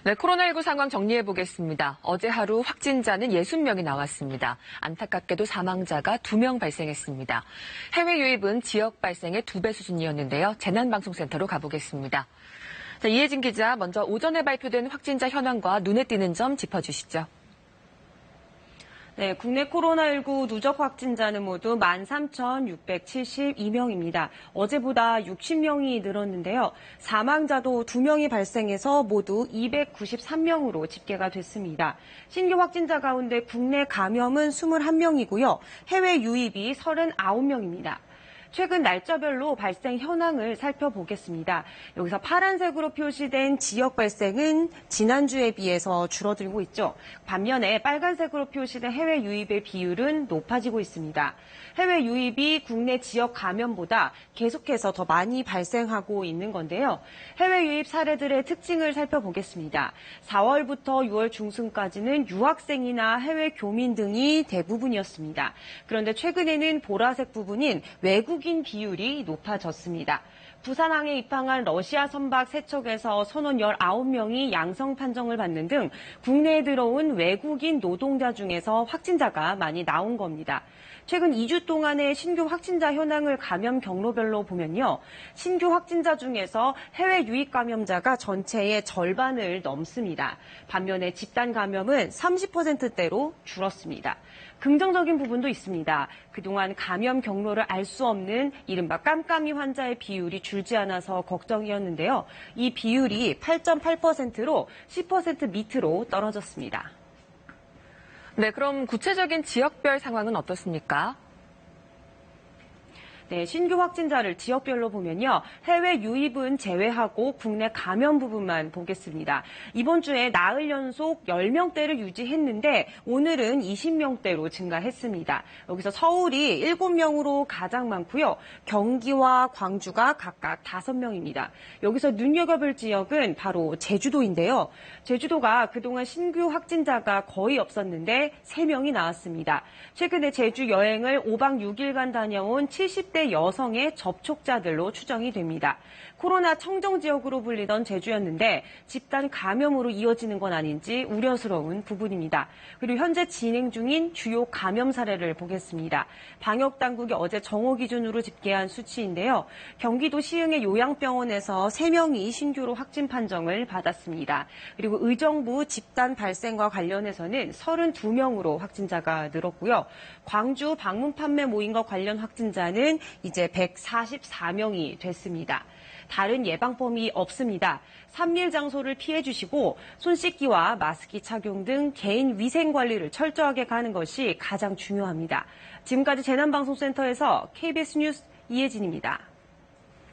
네, 코로나19 상황 정리해 보겠습니다. 어제 하루 확진자는 60명이 나왔습니다. 안타깝게도 사망자가 2명 발생했습니다. 해외 유입은 지역 발생의 2배 수준이었는데요. 재난방송센터로 가보겠습니다. 자, 이혜진 기자, 먼저 오전에 발표된 확진자 현황과 눈에 띄는 점 짚어주시죠. 네, 국내 코로나19 누적 확진자는 모두 13,672명입니다. 어제보다 60명이 늘었는데요. 사망자도 2명이 발생해서 모두 293명으로 집계가 됐습니다. 신규 확진자 가운데 국내 감염은 21명이고요. 해외 유입이 39명입니다. 최근 날짜별로 발생 현황을 살펴보겠습니다. 여기서 파란색으로 표시된 지역 발생은 지난주에 비해서 줄어들고 있죠. 반면에 빨간색으로 표시된 해외 유입의 비율은 높아지고 있습니다. 해외 유입이 국내 지역 감염보다 계속해서 더 많이 발생하고 있는 건데요. 해외 유입 사례들의 특징을 살펴보겠습니다. 4월부터 6월 중순까지는 유학생이나 해외 교민 등이 대부분이었습니다. 그런데 최근에는 보라색 부분인 외국인 비율이 높아졌습니다. 부산항에 입항한 러시아 선박 3척에서 선원 19명이 양성 판정을 받는 등 국내에 들어온 외국인 노동자 중에서 확진자가 많이 나온 겁니다. 최근 2주 동안의 신규 확진자 현황을 감염 경로별로 보면요. 신규 확진자 중에서 해외 유입 감염자가 전체의 절반을 넘습니다. 반면에 집단 감염은 30%대로 줄었습니다. 긍정적인 부분도 있습니다. 그동안 감염 경로를 알 수 없는 이른바 깜깜이 환자의 비율이 줄지 않아서 걱정이었는데요. 이 비율이 8.8%로 10% 밑으로 떨어졌습니다. 네, 그럼 구체적인 지역별 상황은 어떻습니까? 네, 신규 확진자를 지역별로 보면요. 해외 유입은 제외하고 국내 감염 부분만 보겠습니다. 이번 주에 나흘 연속 10명대를 유지했는데 오늘은 20명대로 증가했습니다. 여기서 서울이 7명으로 가장 많고요. 경기와 광주가 각각 5명입니다. 여기서 눈여겨볼 지역은 바로 제주도인데요. 제주도가 그동안 신규 확진자가 거의 없었는데 3명이 나왔습니다. 최근에 제주 여행을 5박 6일간 다녀온 70대 여성의 접촉자들로 추정이 됩니다. 코로나 청정 지역으로 불리던 제주였는데 집단 감염으로 이어지는 건 아닌지 우려스러운 부분입니다. 그리고 현재 진행 중인 주요 감염 사례를 보겠습니다. 방역 당국이 어제 정오 기준으로 집계한 수치인데요. 경기도 시흥의 요양병원에서 3명이 신규로 확진 판정을 받았습니다. 그리고 의정부 집단 발생과 관련해서는 32명으로 확진자가 늘었고요. 광주 방문 판매 모임과 관련 확진자는 이제 144명이 됐습니다. 다른 예방법이 없습니다. 3일 장소를 피해 주시고 손 씻기와 마스크 착용 등 개인 위생 관리를 철저하게 하는 것이 가장 중요합니다. 지금까지 재난방송센터에서 KBS 뉴스 이혜진입니다.